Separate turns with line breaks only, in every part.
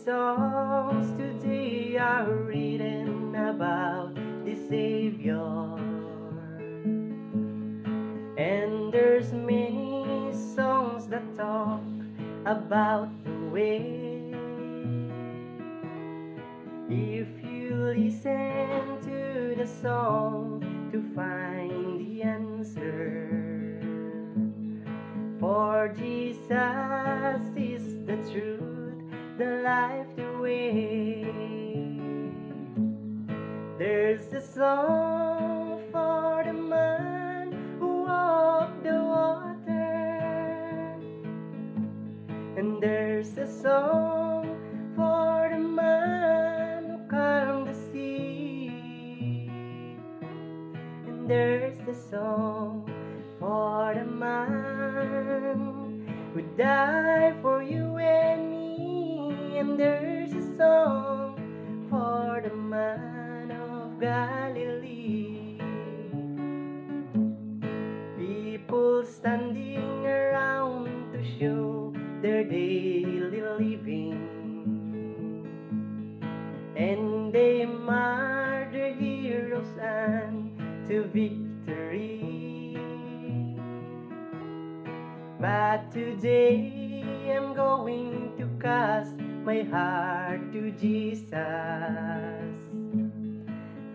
songs today are written about the Savior, and there's many songs that talk about the way. If you listen to the song to find the answer, for Jesus is the truth, the life, the way. There's a song for the man who walked the water, and there's a song for the man who calmed the sea, and there's the song for the man who died for you and me, and there's a song for the man of Galilee. People standing around to show their daily living, and they march their heroes and to victory. But today I'm going to cast my heart to Jesus,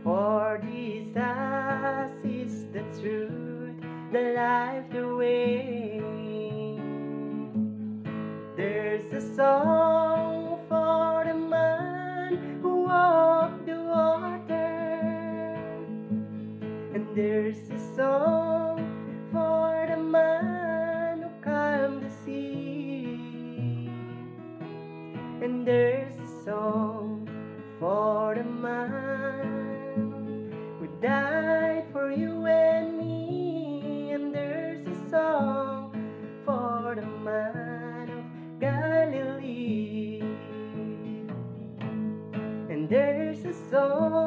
for Jesus is the truth, the life, the way. There's a song for the man who walked the water, and there's a song for the man who calmed the sea, and there's a song for the man who died for you and me, and there's a song for the man of Galilee, and there's a song